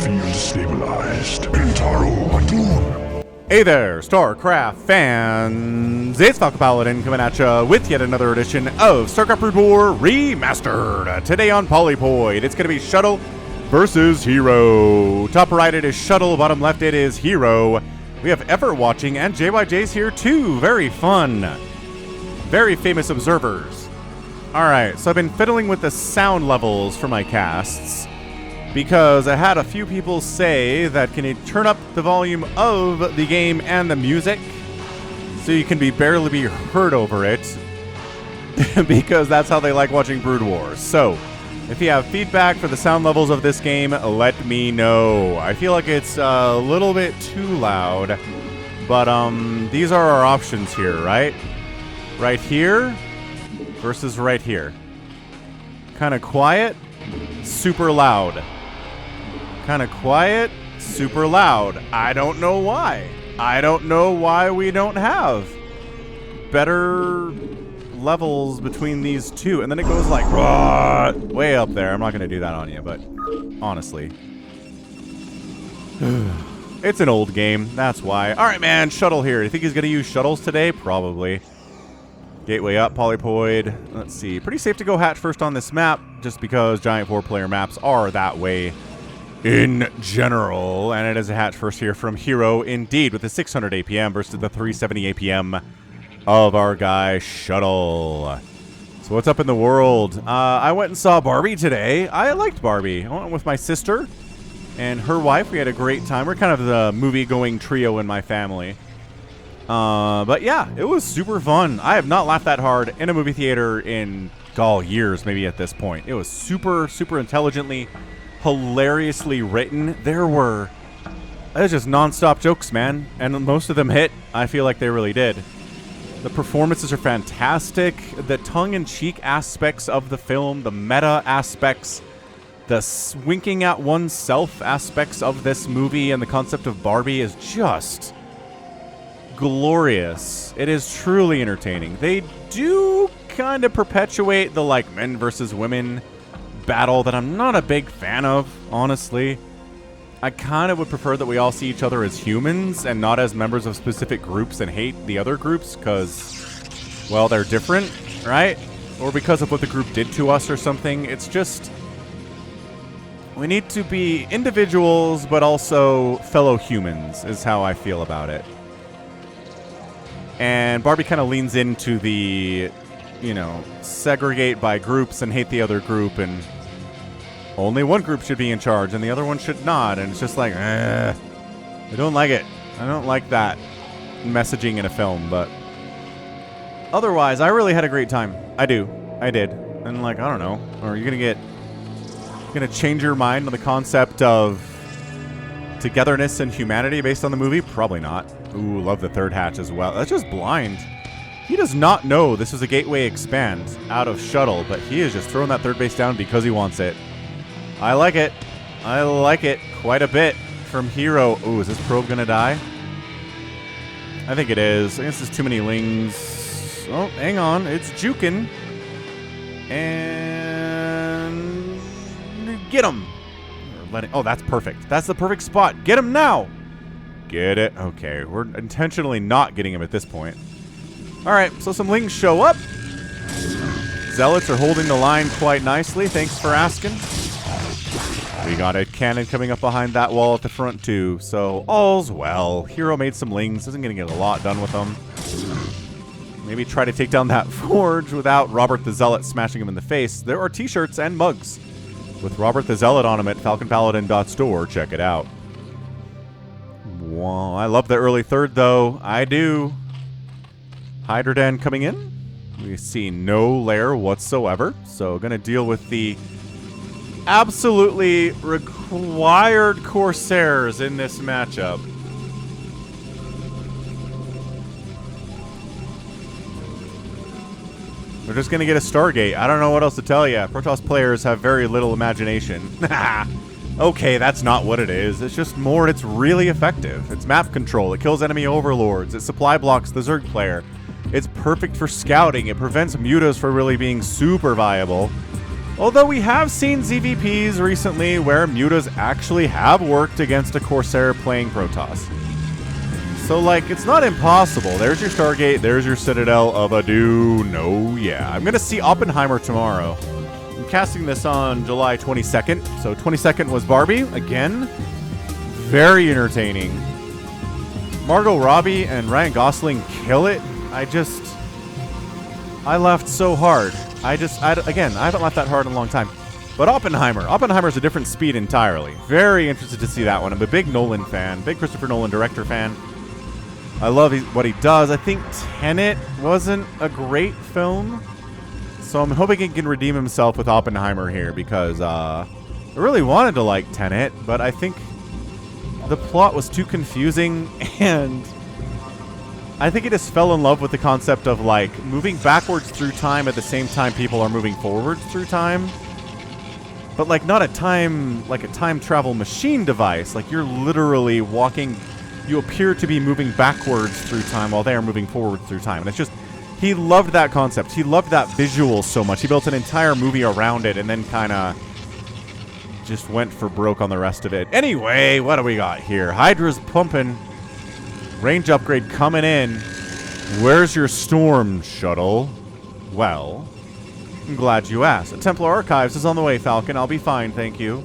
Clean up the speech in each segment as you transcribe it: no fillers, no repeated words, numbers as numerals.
Field stabilized. Kentaro Atun. Hey there, StarCraft fans! It's Falcon Paladin coming at you with yet another edition of StarCraft Brood War Remastered. Today on Polypoid, it's going to be Shuttle versus Hero. Top right it is Shuttle, bottom left it is Hero. We have Effort watching and JYJ's here too. Very fun. Very famous observers. Alright, so I've been fiddling with the sound levels for my casts, because I had a few people say that can you turn up the volume of the game and the music so you can barely be heard over it, because that's how they like watching Brood Wars. So, if you have feedback for the sound levels of this game, let me know. I feel like it's a little bit too loud, but these are our options here, right? Right here versus right here. Kind of quiet, super loud. Kind of quiet, super loud. I don't know why. I don't know why we don't have better levels between these two. And then it goes like way up there. I'm not going to do that on you, but honestly. It's an old game. That's why. All right, man. Shuttle here. Do you think he's going to use shuttles today? Probably. Gateway up, Polypoid. Let's see. Pretty safe to go hatch first on this map, just because giant 4-player maps are that way in general. And it is a hatch first here from Hero, indeed, with the 600 APM versus the 370 APM of our guy Shuttle. So what's up in the world? I went and saw Barbie today. I liked Barbie. I went with my sister and her wife. We had a great time. We're kind of the movie-going trio in my family. But yeah, it was super fun. I have not laughed that hard in a movie theater in, years maybe at this point. It was super, super intelligently, hilariously written. It was just non-stop jokes, man. And most of them hit. I feel like they really did. The performances are fantastic. The tongue-in-cheek aspects of the film, the meta aspects, the winking at oneself aspects of this movie and the concept of Barbie is just glorious. It is truly entertaining. They do kind of perpetuate the men versus women battle that I'm not a big fan of, honestly. I kind of would prefer that we all see each other as humans and not as members of specific groups and hate the other groups because, well, they're different, right? Or because of what the group did to us or something. It's just, we need to be individuals but also fellow humans is how I feel about it. And Barbie kind of leans into the, segregate by groups and hate the other group, and only one group should be in charge and the other one should not. And it's just like, I don't like it. I don't like that messaging in a film, but otherwise, I really had a great time. I did. And I don't know. Are you gonna change your mind on the concept of togetherness and humanity based on the movie? Probably not. Ooh, love the third hatch as well. That's just blind. He does not know this is a gateway expand out of Shuttle, but he is just throwing that third base down because he wants it. I like it. I like it quite a bit from Hero. Ooh, is this probe gonna die? I think it is. I guess there's too many lings. Oh, hang on. It's juking. And get him. Oh, that's perfect. That's the perfect spot. Get him now. Get it? Okay, we're intentionally not getting him at this point. Alright, so some lings show up. Zealots are holding the line quite nicely. Thanks for asking. We got a cannon coming up behind that wall at the front too, so all's well. Hero made some lings. Isn't going to get a lot done with them. Maybe try to take down that forge without Robert the Zealot smashing him in the face. There are t-shirts and mugs with Robert the Zealot on them at falconpaladin.store. Check it out. Well, I love the early third, though. I do. Hydrodan coming in. We see no lair whatsoever. So, going to deal with the absolutely required Corsairs in this matchup. We're just going to get a Stargate. I don't know what else to tell you. Protoss players have very little imagination. Okay, that's not what it is. It's just more, and it's really effective. It's map control. It kills enemy overlords. It supply blocks the Zerg player. It's perfect for scouting. It prevents mutas from really being super viable. Although we have seen ZVPs recently where mutas actually have worked against a Corsair playing Protoss. So, like, it's not impossible. There's your Stargate, there's your Citadel of Adu. No, yeah. I'm going to see Oppenheimer tomorrow. I'm casting this on July 22nd. So, 22nd was Barbie, again. Very entertaining. Margot Robbie and Ryan Gosling kill it. I laughed so hard. Again, I haven't laughed that hard in a long time. But Oppenheimer's a different speed entirely. Very interested to see that one. I'm a big Nolan fan, big Christopher Nolan director fan. I love what he does. I think Tenet wasn't a great film, so I'm hoping he can redeem himself with Oppenheimer here, because I really wanted to like Tenet, but I think the plot was too confusing, and I think he just fell in love with the concept of, like, moving backwards through time at the same time people are moving forwards through time. But, like, not a time travel machine device. Like, you're literally walking, you appear to be moving backwards through time while they are moving forward through time. And it's just, he loved that concept. He loved that visual so much. He built an entire movie around it and then kind of just went for broke on the rest of it. Anyway, what do we got here? Hydra's pumping. Range upgrade coming in. Where's your storm, Shuttle? Well, I'm glad you asked. A Templar Archives is on the way, Falcon. I'll be fine, thank you.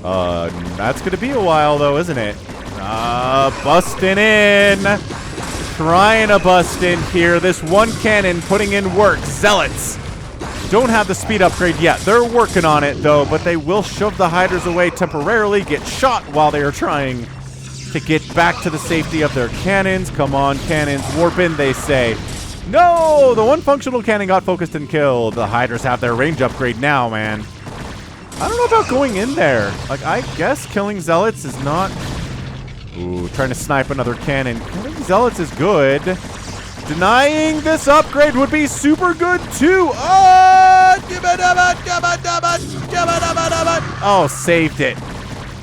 That's gonna be a while, though, isn't it? Busting in. Trying to bust in here. This one cannon putting in work. Zealots don't have the speed upgrade yet. They're working on it, though, but they will shove the Hydras away temporarily, get shot while they are trying to get back to the safety of their cannons. Come on, cannons, warp in, they say. No! The one functional cannon got focused and killed. The Hydras have their range upgrade now, man. I don't know about going in there. Like, I guess killing Zealots is not... Ooh, trying to snipe another cannon. Killing Zealots is good. Denying this upgrade would be super good, too. Oh, saved it.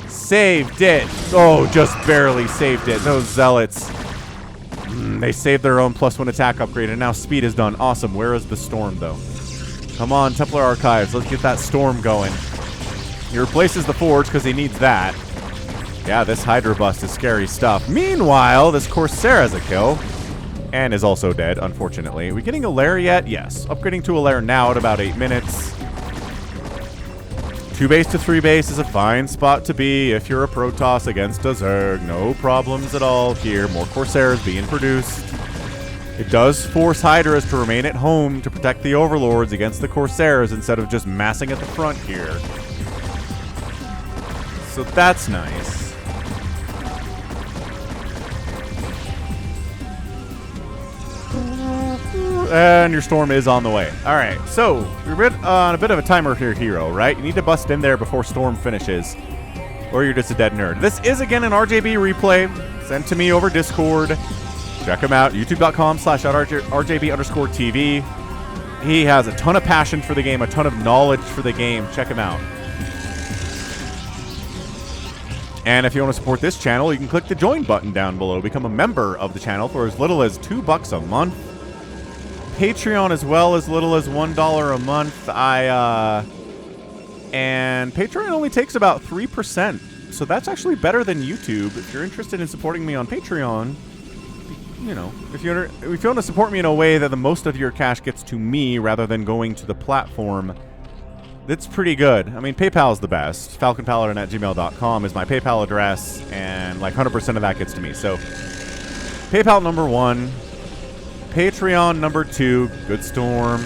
Saved it. Oh, just barely saved it. Those Zealots. They saved their own +1 attack upgrade, and now speed is done. Awesome. Where is the storm, though? Come on, Templar Archives. Let's get that storm going. He replaces the Forge because he needs that. Yeah, this Hydra bust is scary stuff. Meanwhile, this Corsair has a kill. And is also dead, unfortunately. Are we getting a lair yet? Yes. Upgrading to a lair now at about 8 minutes. 2 base to 3 base is a fine spot to be if you're a Protoss against a Zerg. No problems at all here. More Corsairs being produced. It does force Hydras to remain at home to protect the Overlords against the Corsairs instead of just massing at the front here. So that's nice. And your storm is on the way. All right, so we're on a bit of a timer here, Hero, right? You need to bust in there before storm finishes, or you're just a dead nerd. This is, again, an RJB replay sent to me over Discord. Check him out, youtube.com/RJB_TV. He has a ton of passion for the game, a ton of knowledge for the game. Check him out. And if you want to support this channel, you can click the join button down below. Become a member of the channel for as little as $2 a month. Patreon as well, as little as $1 a month. And Patreon only takes about 3%, so that's actually better than YouTube. If you're interested in supporting me on Patreon, you know, if you want to support me in a way that the most of your cash gets to me rather than going to the platform, that's pretty good. I mean, PayPal is the best. FalconPaladin@gmail.com is my PayPal address, and like 100% of that gets to me. So PayPal number 1. Patreon number 2, good storm.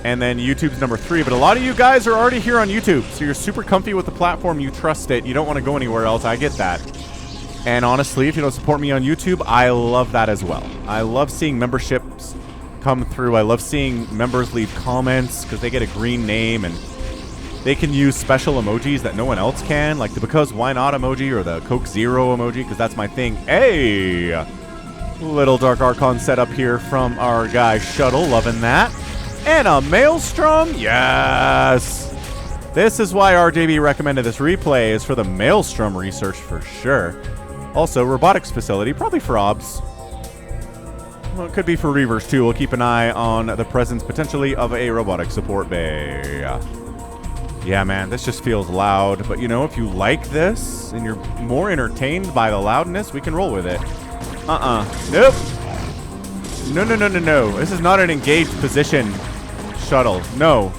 And then YouTube's number 3. But a lot of you guys are already here on YouTube, so you're super comfy with the platform. You trust it. You don't want to go anywhere else. I get that. And honestly, if you don't support me on YouTube, I love that as well. I love seeing memberships come through. I love seeing members leave comments because they get a green name and they can use special emojis that no one else can, like the because why not emoji or the Coke Zero emoji, because that's my thing. Hey! Little Dark Archon setup here from our guy Shuttle, loving that. And a Maelstrom, yes! This is why RJB recommended this replay, is for the Maelstrom research for sure. Also, robotics facility, probably for OBS. Well, it could be for Reavers, too. We'll keep an eye on the presence, potentially, of a robotic support bay. Yeah, man, this just feels loud. But, you know, if you like this and you're more entertained by the loudness, we can roll with it. Nope. No, no, no, no, no. This is not an engaged position. Shuttle. No.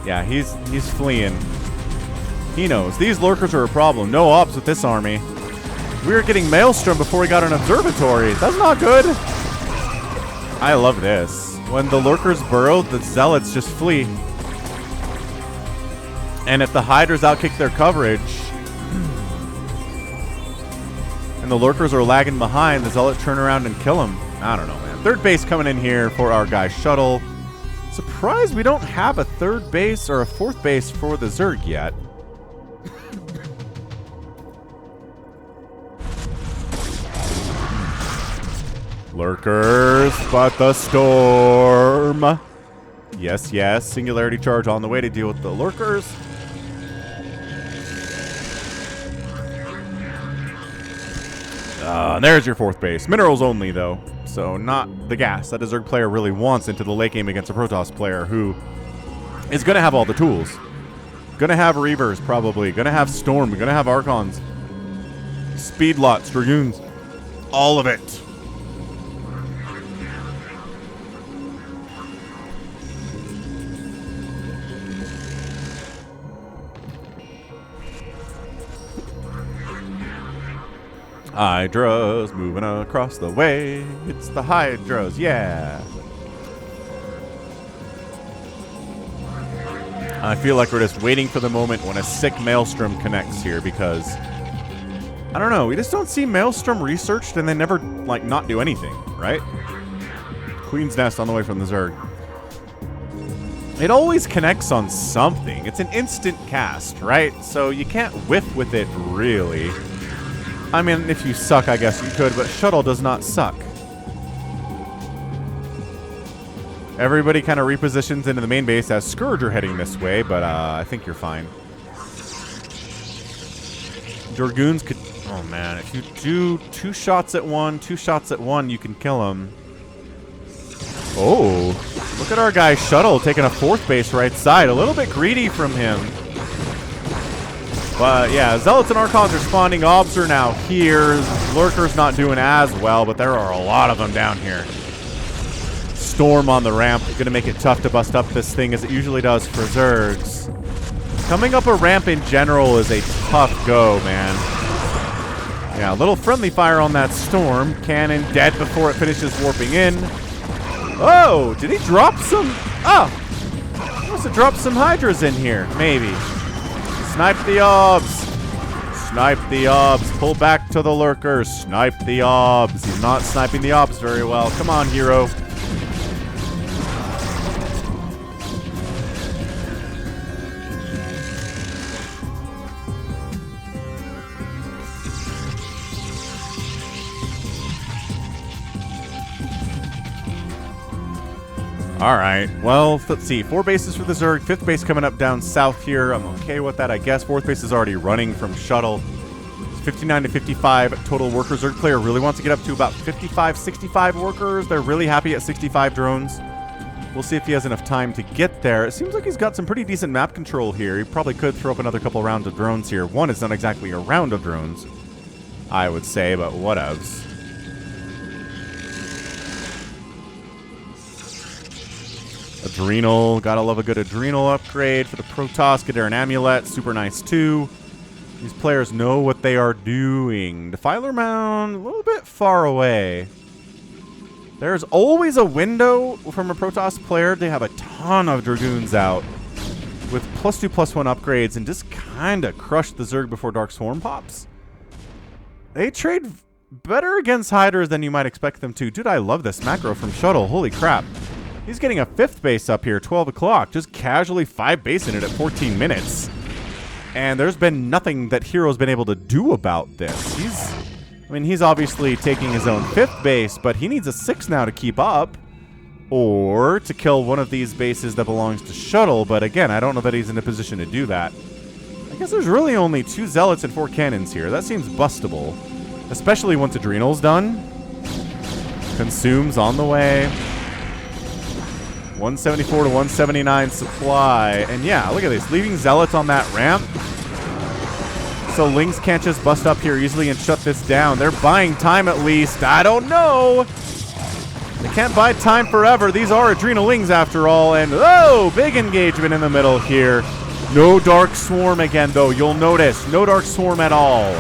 Yeah, he's fleeing. He knows. These lurkers are a problem. No ops with this army. We were getting Maelstrom before we got an observatory. That's not good. I love this. When the lurkers burrow, the zealots just flee. And if the hydras outkick their coverage, and the lurkers are lagging behind, the zealots turn around and kill them. I don't know, man. Third base coming in here for our guy Shuttle. Surprised we don't have a third base or a fourth base for the Zerg yet. Lurkers, but the storm. Yes, yes. Singularity charge on the way to deal with the lurkers. There's your fourth base. Minerals only, though. So not the gas that a Zerg player really wants into the late game against a Protoss player who is going to have all the tools. Going to have Reavers, probably. Going to have Storm. Going to have Archons. Speedlots, Dragoons. All of it. Hydras moving across the way. It's the Hydras, yeah. I feel like we're just waiting for the moment when a sick Maelstrom connects here because, I don't know, we just don't see Maelstrom researched and they never, like, not do anything, right? Queen's Nest on the way from the Zerg. It always connects on something. It's an instant cast, right? So you can't whiff with it, really. I mean, if you suck, I guess you could, but Shuttle does not suck. Everybody kind of repositions into the main base as Scourge are heading this way, but I think you're fine. Dragoons could... Oh, man. If you do two shots at one, you can kill him. Oh. Look at our guy Shuttle taking a fourth base right side. A little bit greedy from him. But, yeah, Zealots and Archons are spawning. Obs are now here. Lurkers not doing as well, but there are a lot of them down here. Storm on the ramp. Going to make it tough to bust up this thing, as it usually does for Zergs. Coming up a ramp in general is a tough go, man. Yeah, a little friendly fire on that Storm. Cannon dead before it finishes warping in. Oh, did he drop some? Oh, he must have dropped some Hydras in here, maybe. Snipe the obs. Snipe the obs. Pull back to the lurkers. Snipe the obs. He's not sniping the obs very well. Come on, hero. All right, well, let's see. 4 bases for the Zerg. 5th base coming up down south here. I'm okay with that, I guess. 4th base is already running from Shuttle. 59 to 55 total workers. Zerg player really wants to get up to about 55, 65 workers. They're really happy at 65 drones. We'll see if he has enough time to get there. It seems like he's got some pretty decent map control here. He probably could throw up another couple rounds of drones here. One is not exactly a round of drones, I would say, but whatevs. Adrenal, gotta love a good Adrenal upgrade for the Protoss. Get there an Amulet, super nice too. These players know what they are doing. Defiler Mound, a little bit far away. There's always a window from a Protoss player. They have a ton of Dragoons out with +2/+1 upgrades and just kind of crush the Zerg before Dark Swarm pops. They trade better against Hydras than you might expect them to. Dude, I love this macro from Shuttle. Holy crap. He's getting a 5th base up here, 12 o'clock. Just casually 5 basing it at 14 minutes. And there's been nothing that Hero's been able to do about this. He's obviously taking his own 5th base, but he needs a 6 now to keep up. Or to kill one of these bases that belongs to Shuttle. But again, I don't know that he's in a position to do that. I guess there's really only 2 Zealots and 4 Cannons here. That seems bustable. Especially once Adrenal's done. Consumes on the way. 174 to 179 supply. And yeah, look at this. Leaving Zealots on that ramp. So Lings can't just bust up here easily and shut this down. They're buying time at least. I don't know. They can't buy time forever. These are Adrenalings after all. And oh, big engagement in the middle here. No Dark Swarm again, though. You'll notice. No Dark Swarm at all.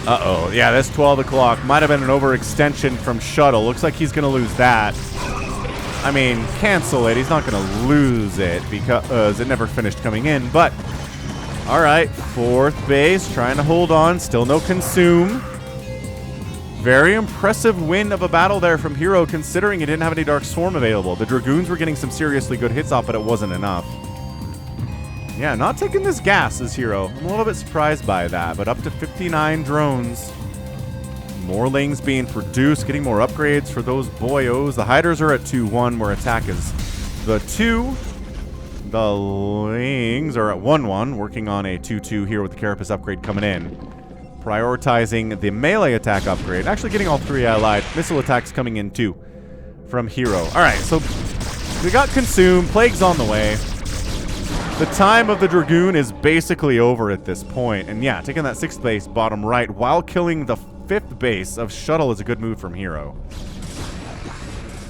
Uh-oh. Yeah, this 12 o'clock might have been an overextension from Shuttle. Looks like he's going to lose that. I mean, cancel it. He's not going to lose it because it never finished coming in. But, all right. 4th base. Trying to hold on. Still no consume. Very impressive win of a battle there from Hero, considering he didn't have any Dark Swarm available. The Dragoons were getting some seriously good hits off, but it wasn't enough. Yeah, not taking this gas as Hero. I'm a little bit surprised by that, but up to 59 drones. More Lings being produced, getting more upgrades for those boyos. The Hydras are at 2-1, where attack is the 2. The Lings are at 1-1, working on a 2-2 here with the Carapace upgrade coming in. Prioritizing the melee attack upgrade. Actually getting all 3 allied. Missile attacks coming in too from Hero. Alright, so we got Consume. Plague's on the way. The time of the Dragoon is basically over at this point. And yeah, taking that 6th base bottom right while killing the 5th base of Shuttle is a good move from Hero.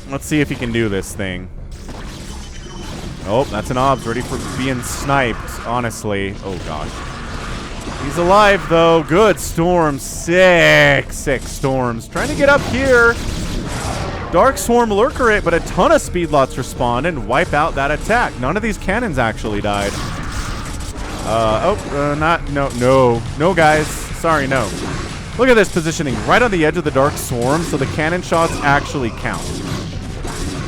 Let's see if he can do this thing. Oh, that's an obs ready for being sniped, honestly. Oh gosh. He's alive, though. Good storm. 6 storms. Trying to get up here. Dark Swarm Lurker it, but a ton of speed lots respond and wipe out that attack. None of these cannons actually died. No, guys. Sorry, no. Look at this positioning. Right on the edge of the Dark Swarm, so the cannon shots actually count.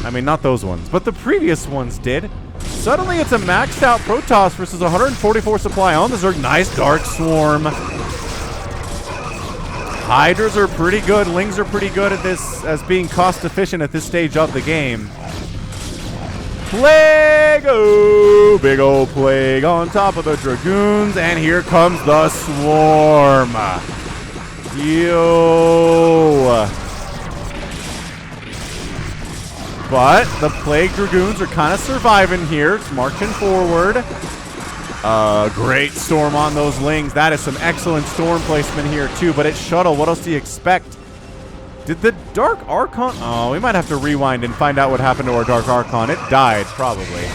I mean, not those ones, but the previous ones did. Suddenly, it's a maxed out Protoss versus 144 supply on the Zerg. Nice Dark Swarm. Hydras are pretty good. Lings are pretty good at this as being cost efficient at this stage of the game. Plague! Oh, big old Plague on top of the Dragoons. And here comes the Swarm. Yo. But the Plague Dragoons are kind of surviving here. It's marching forward. Great storm on those Lings. That is some excellent storm placement here, too. But it's Shuttle. What else do you expect? Did the Dark Archon... Oh, we might have to rewind and find out what happened to our Dark Archon. It died, probably.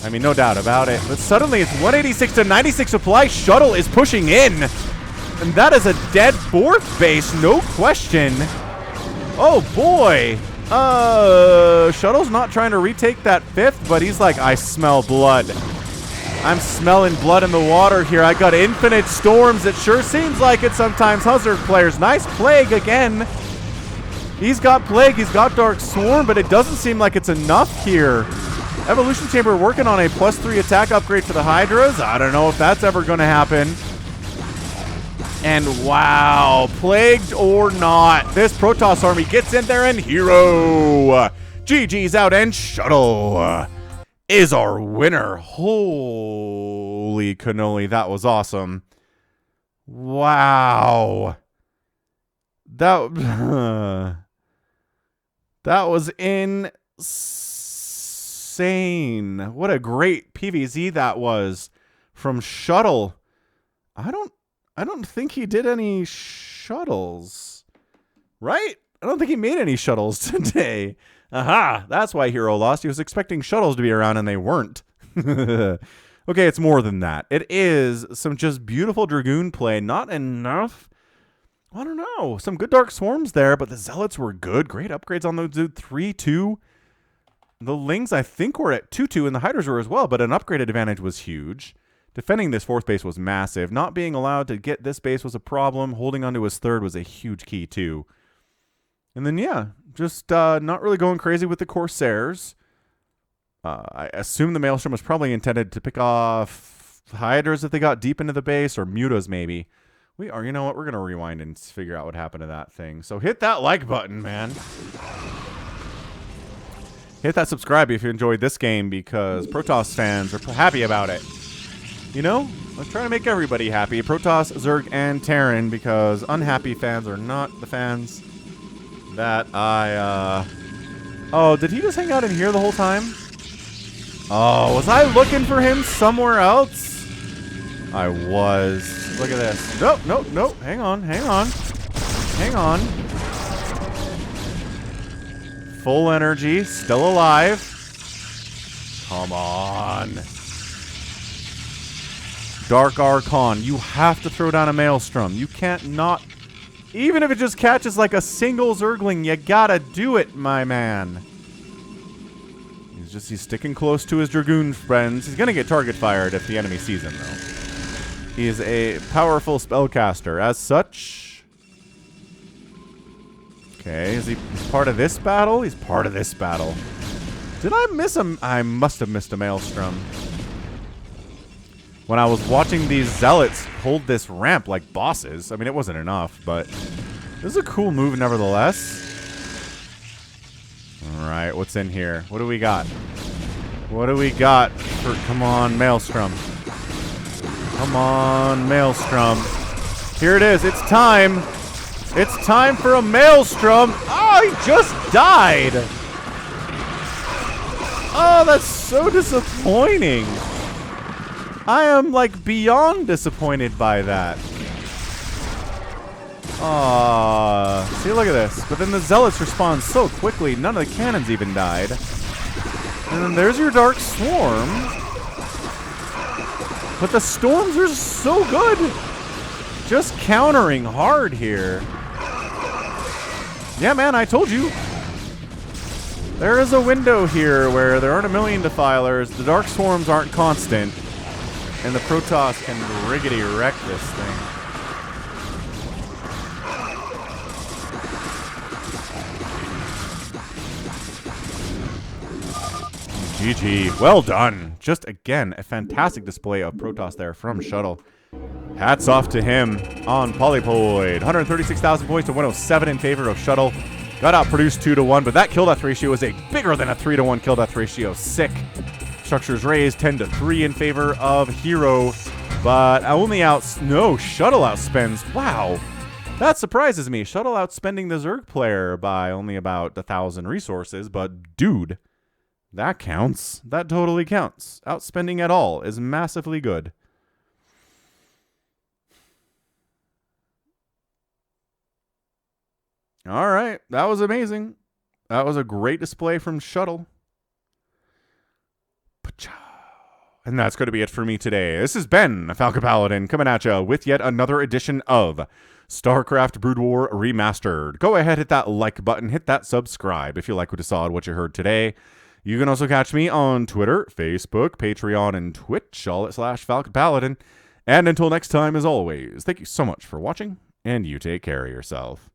I mean, no doubt about it. But suddenly it's 186 to 96 supply. Shuttle is pushing in. And that is a dead 4th base, no question. Oh, boy. Shuttle's not trying to retake that 5th, but he's like, I smell blood. I'm smelling blood in the water here. I got infinite storms. It sure seems like it sometimes. Huzzard players. Nice Plague again. He's got Plague. He's got Dark Swarm, but it doesn't seem like it's enough here. Evolution Chamber working on a +3 attack upgrade for the Hydras. I don't know if that's ever going to happen. And wow, plagued or not, this Protoss army gets in there and Hero. GG's out and Shuttle is our winner. Holy cannoli, that was awesome. Wow. That was insane. What a great PvZ that was from Shuttle. I don't think he did any shuttles, right? I don't think he made any shuttles today. Aha, that's why Hero lost. He was expecting shuttles to be around and they weren't. Okay, it's more than that. It is some just beautiful Dragoon play. Not enough. I don't know. Some good Dark Swarms there, but the Zealots were good. Great upgrades on those dude. 3-2. The Lings, I think, were at 2-2, and the Hydras were as well, but an upgraded advantage was huge. Defending this 4th base was massive. Not being allowed to get this base was a problem. Holding onto his 3rd was a huge key, too. And then, yeah, just not really going crazy with the Corsairs. I assume the Maelstrom was probably intended to pick off Hydras if they got deep into the base, or Mutas, maybe. We are, you know what, we're going to rewind and figure out what happened to that thing. So hit that like button, man. Hit that subscribe if you enjoyed this game, because Protoss fans are happy about it. You know, let's try to make everybody happy. Protoss, Zerg, and Terran, because unhappy fans are not the fans Oh, did he just hang out in here the whole time? Oh, was I looking for him somewhere else? I was. Look at this. Nope, nope, nope. Hang on, hang on. Hang on. Full energy, still alive. Come on. Dark Archon, you have to throw down a Maelstrom. You can't not... Even if it just catches like a single Zergling, you gotta do it, my man. He's sticking close to his Dragoon friends. He's gonna get target fired if the enemy sees him, though. He is a powerful spellcaster. As such... Okay, is he part of this battle? He's part of this battle. Did I miss him? I must have missed a Maelstrom. When I was watching these zealots hold this ramp like bosses. I mean, it wasn't enough, but this is a cool move nevertheless. Alright, what's in here? What do we got? What do we got for... Come on, Maelstrom. Come on, Maelstrom. Here it is. It's time. It's time for a Maelstrom. Oh, he just died. Oh, that's so disappointing. I am, like, beyond disappointed by that. Aw. See, look at this. But then the Zealots respond so quickly, none of the cannons even died. And then there's your Dark Swarm. But the Storms are so good. Just countering hard here. Yeah, man, I told you. There is a window here where there aren't a million defilers, the Dark Swarms aren't constant, and the Protoss can riggedy wreck this thing. GG. Well done. Just, again, a fantastic display of Protoss there from Shuttle. Hats off to him on Polypoid. 136,000 points to 107 in favor of Shuttle. Got outproduced 2-1, but that kill death ratio is a bigger than a 3-1 kill death ratio. Sick. Structures raised 10-3 in favor of Hero, but only no, Shuttle outspends. Wow. That surprises me. Shuttle outspending the Zerg player by only about 1,000 resources, but dude, that counts. That totally counts. Outspending at all is massively good. All right, that was amazing. That was a great display from Shuttle. And that's going to be it for me today. This has been Falcon Paladin coming at you with yet another edition of StarCraft Brood War Remastered. Go ahead, hit that like button, hit that subscribe if you like what you saw and what you heard today. You can also catch me on Twitter, Facebook, Patreon, and Twitch, all at /Falcon Paladin. And until next time, as always, thank you so much for watching, and you take care of yourself.